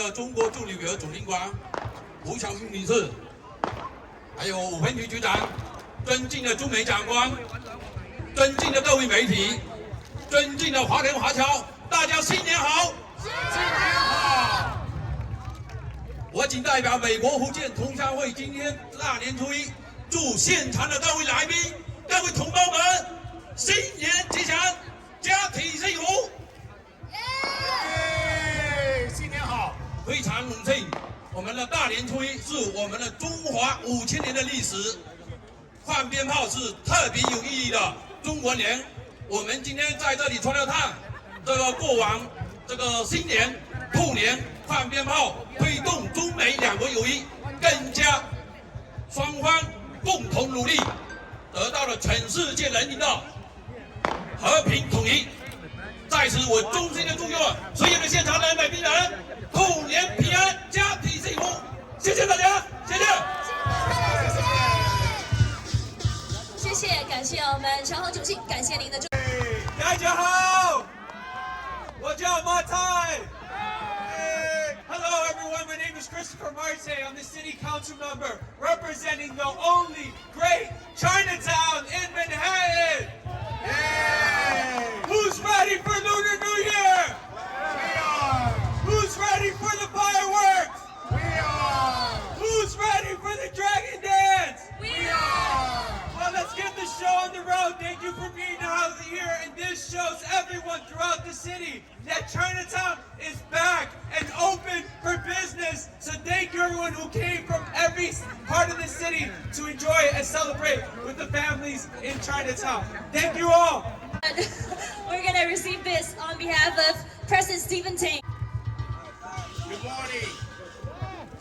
的中国驻纽约总领馆胡晓玉女士，还有五分局局长，尊敬的驻美长官，尊敬的各位媒体，尊敬的华人华侨，大家新年好！新年好！我谨代表美国福建同乡会今天大年初一，祝现场的各位来宾、各位同胞们新年吉祥，家庭幸福。新年好！非常荣幸，我们的大年初一是我们的中华5000年的历史，放鞭炮是特别有意义的中国年。我们今天在这里传了趟这个过往这个新年兔年放鞭炮，推动中美两国友谊更加双方共同努力，得到了全世界人民的和平统一。在此，我衷心的祝愿所有的现场的美宾人兔年平安，家庭幸福。谢谢大家，谢谢。谢谢，感谢我们常豪主席，感谢您的祝。大家好，我叫马太。Hello everyone, my name is Christopher Marte. I'm the city council member representing the only great Chinatown in Manhattan. Yay! Who's ready for Lunar New Year? We are. Who's ready for the fireworks? We are. Who's ready for the dragon dance? We are. Well, let's get the show on the road. Thank you for being out here, and this shows everyone throughout the city that Chinatown is back and open for business. So thank you everyone who came from every part of the city to enjoy and celebrate with the families in Chinatown. Thank you all. We're gonna receive this on behalf of President Stephen Ting. Good morning.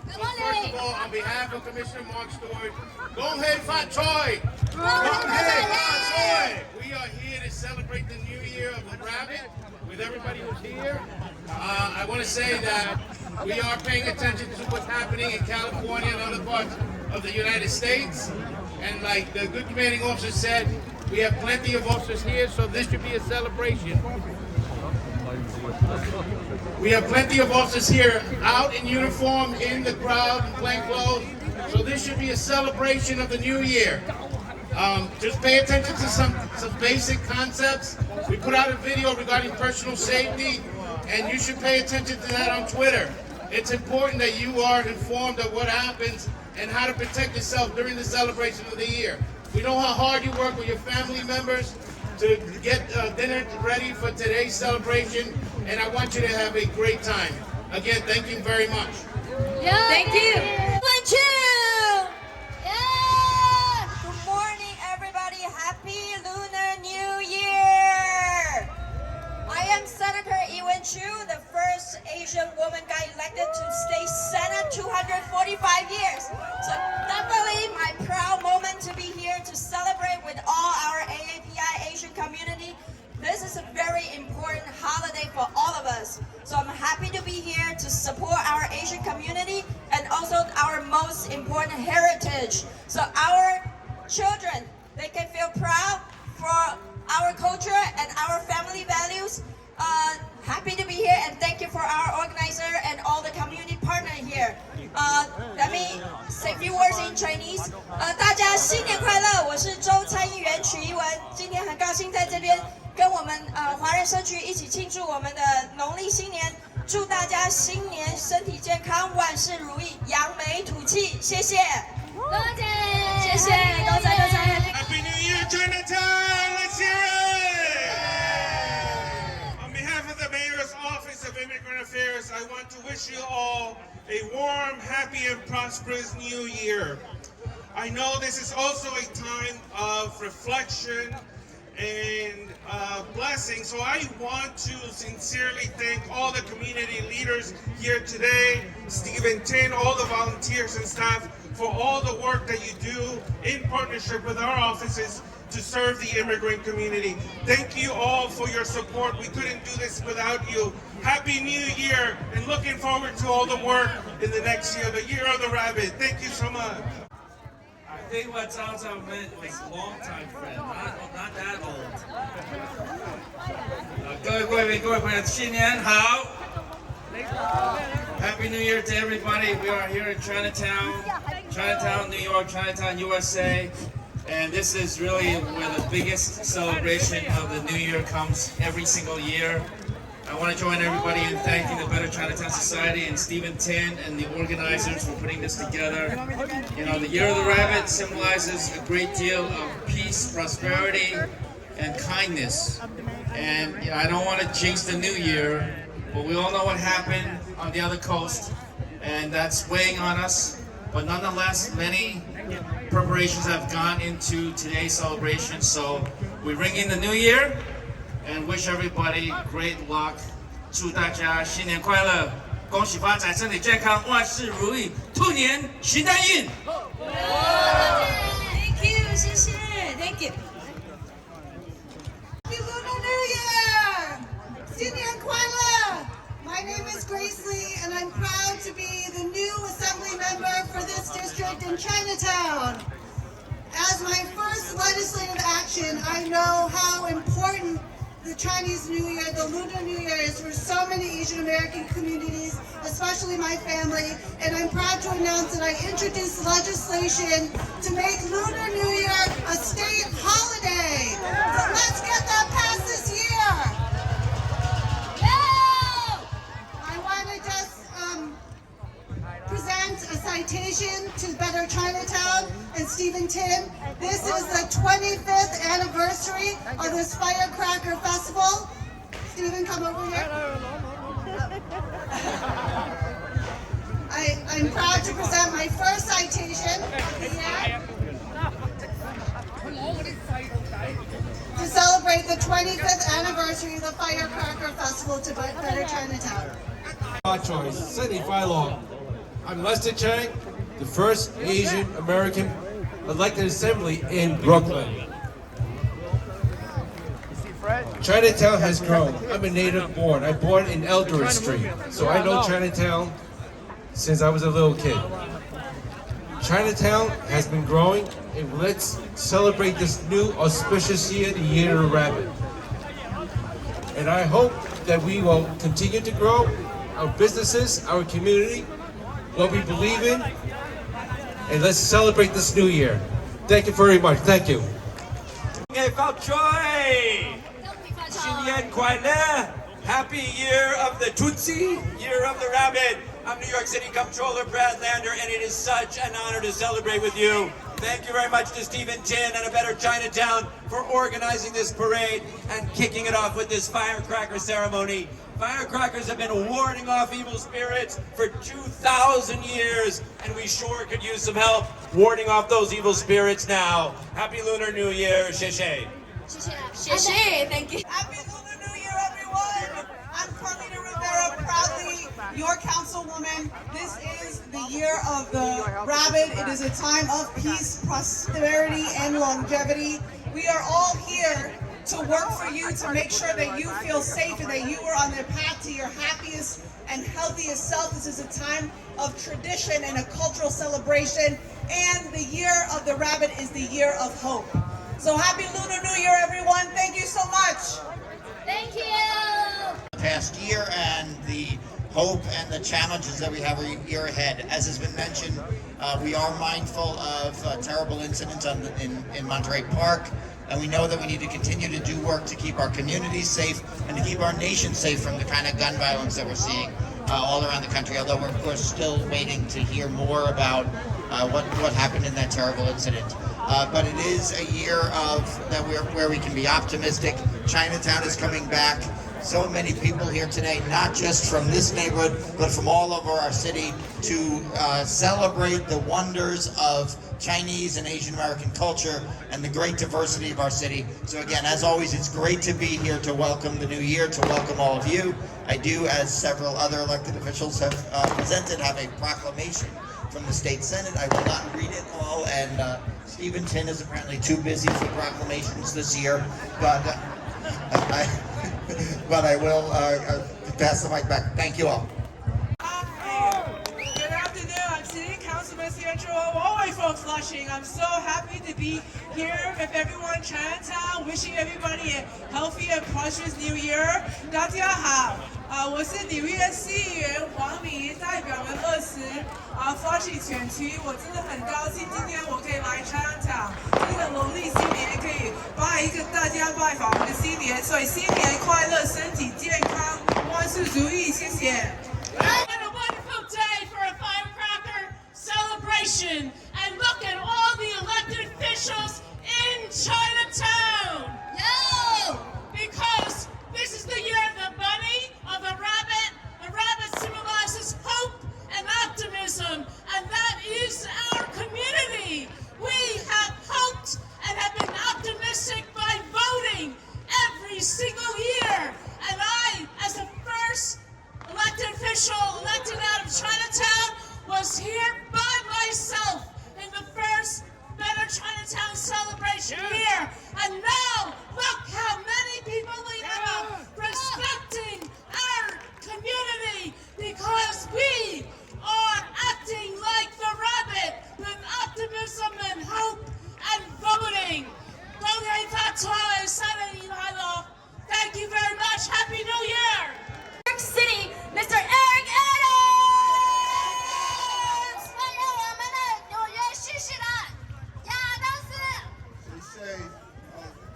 Good First morning. of all, on behalf of Commissioner Mark Stewart, Gong Hei Fat Choi! Gong Hei Fat Choi! We are here to celebrate the New Year of the Rabbit with everybody who's here. I want to say that we are paying attention to what's happening in California and other parts of the United States. And like the good commanding officer said, we have plenty of officers here, so this should be a celebration. We have plenty of officers here out in uniform, in the crowd, in plain clothes. So this should be a celebration of the new year. Just pay attention to some basic concepts. We put out a video regarding personal safety, and you should pay attention to that on Twitter. It's important that you are informed of what happens and how to protect yourself during the celebration of the year. We know how hard you work with your family members to get dinner ready for today's celebration, and I want you to have a great time. Again, thank you very much. Thank you. Good morning, everybody. Happy Lunar New Year. I am Senator Ewen Chu, the first Asian woman got elected to state Senate 245 years. So definitely my proud moment to be here to celebrate with all our AAPI Asian community. This is a very important holiday for all of us. So I'm happy to be here to support our Asian community and also our most important heritage. So our children, they can feel proud for our culture and our family values. Happy to be here and thank you for our organizer and all the community partner here. Let me say a few words in Chinese. 大家新年快乐！我是州参议员曲怡文，今天很高兴在这边跟我们华人社区一起庆祝我们的农历新年，祝大家新年身体健康，万事如意，扬眉吐气。谢谢。多谢，谢谢，多谢，多谢。Happy New Year, Chinatown! Let's hear it! On behalf of the Mayor's Office of Immigrant Affairs, I want to wish you all a warm, happy, and prosperous New Year. I know this is also a time of reflection and blessing, so I want to sincerely thank all the community leaders here today, Stephen Tin, all the volunteers and staff, for all the work that you do in partnership with our offices to serve the immigrant community. Thank you all for your support. We couldn't do this without you. Happy New Year, and looking forward to all the work in the next year, the Year of the Rabbit. Thank you so much. I think what Cao Cao meant was long-time friend, not that old. 各位贵宾、各位朋友，新年好！ Happy New Year to everybody. We are here in Chinatown, New York, Chinatown, USA. And this is really where the biggest celebration of the New Year comes every single year. I want to join everybody in thanking the Better Chinatown Society and Stephen Tin and the organizers for putting this together. You know, the Year of the Rabbit symbolizes a great deal of peace, prosperity, and kindness. And you know, I don't want to jinx the new year, but we all know what happened on the other coast, and that's weighing on us. But nonetheless, many preparations have gone into today's celebration. So we ring in the new year and wish everybody great luck. 祝大家新年快乐，恭喜发财，身体健康，万事如意，兔年行大运。Thank you, 谢谢 Thank you. Happy Lunar New Year! 新年快乐! My name is Grace Lee, and I'm proud to be the new assembly member for this district in Chinatown. As my first legislative action, I know how important the Chinese New Year, the Lunar New Year, is for so many Asian American communities, especially my family, and I'm proud to announce that I introduced legislation to make Lunar New Year a state holiday. So let's get that passed this year. I want to just present a citation to Better Chinatown and Stephen Tin. This is the 25th anniversary of this Firecracker Festival. Stephen, come over here. I'm proud to present my first citation to celebrate the 25th anniversary of the Firecracker Festival to Better Chinatown. Our choice, Sydney Phylon. I'm Lester Chang, the first Asian American elected assembly in Brooklyn. Chinatown has grown. I'm a native born. I born in Eldred Street, so I know Chinatown since I was a little kid. Chinatown has been growing, and let's celebrate this new auspicious year, the Year of the Rabbit. And I hope that we will continue to grow our businesses, our community, what we believe in, and let's celebrate this new year. Thank you very much. Thank you. 放吹，新年快乐 Happy Year of the Tutsi, Year of the Rabbit. I'm New York City Comptroller Brad Lander, and it is such an honor to celebrate with you. Thank you very much to Stephen Tin and A Better Chinatown for organizing this parade and kicking it off with this firecracker ceremony. Firecrackers have been warding off evil spirits for 2,000 years, and we sure could use some help warding off those evil spirits now. Happy Lunar New Year, Sheshe. 谢谢 Thank you. Happy Lunar New Year, everyone! I'm Carlina Rivera, proudly your councilwoman. This is the year of the rabbit. It is a time of peace, prosperity, and longevity. We are all here to work for you, to make sure that you feel safe and that you are on the path to your happiest and healthiest self. This is a time of tradition and a cultural celebration, and the year of the rabbit is the year of hope. So happy Lunar New Year, everyone. Thank you so much. Thank you. Past year and the hope and the challenges that we have a year ahead. As has been mentioned, we are mindful of terrible incidents in Monterey Park, and we know that we need to continue to do work to keep our communities safe and to keep our nation safe from the kind of gun violence that we're seeing all around the country, although we're of course still waiting to hear more about what happened in that terrible incident. But it is a year where we can be optimistic. Chinatown is coming back. So many people here today, not just from this neighborhood, but from all over our city, to celebrate the wonders of Chinese and Asian American culture and the great diversity of our city. So again, as always, it's great to be here to welcome the new year, to welcome all of you. I do, as several other elected officials have presented, have a proclamation from the State Senate. I will not read it all, and Stephen Tin is apparently too busy for proclamations this year, but I will pass the mic back. Thank you all. Good afternoon. I'm City Councilman Sandra Walway from Flushing. I'm so happy to be here with everyone in Chinatown, wishing everybody a healthy and prosperous new year. 大家好我是纽约市议员黄明，代表了40选区。我真的很高兴，今天我可以来Chinatown，这个农历新年可以大家拜访我们的新年，所以新年快乐，身体健康，万事如意，谢谢。What a wonderful day for a firecracker celebration, and look at all the elected officials in Chinatown. Yo! Because this is the year of the bunny, of the rabbit. The rabbit symbolizes hope and optimism, and that is our community. We have hoped and have been optimistic by voting every single year. And I, as the first elected official elected out of Chinatown, was here by myself in the first Better Chinatown celebration here. And now, look how many people we have respecting our community, because we are acting like the rabbit with optimism and hope and voting. Thank you very much. Happy New Year. New York City, Mr. Eric Adams! 欢迎我们的纽约市市长亚当斯。 They say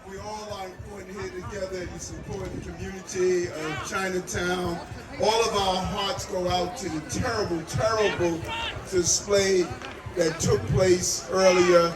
we all are important here together to support the community of Chinatown. All of our hearts go out to the terrible, terrible display that took place earlier.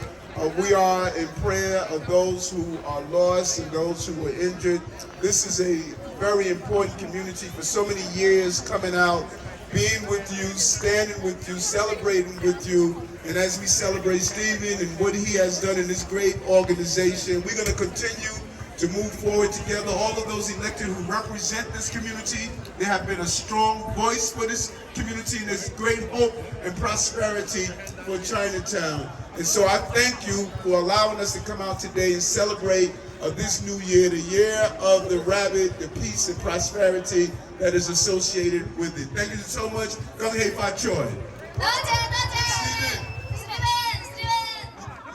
We are in prayer of those who are lost and those who were injured. This is a very important community for so many years, coming out, being with you, standing with you, celebrating with you. And as we celebrate Stephen and what he has done in this great organization, we're going to continue to move forward together. All of those elected who represent this community, they have been a strong voice for this community, and there's great hope and prosperity for Chinatown. And so I thank you for allowing us to come out today and celebrate this new year, the year of the rabbit, the peace and prosperity that is associated with it. Thank you so much. Come here, Choi. You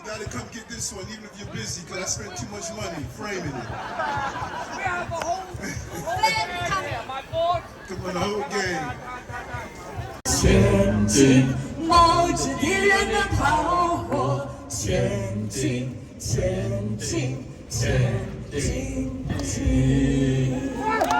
gotta come get this one, even if you're busy, because I spent too much money framing it. Come on, the whole game. 前进，冒着敌人的炮火，前进，前进，前进，前进。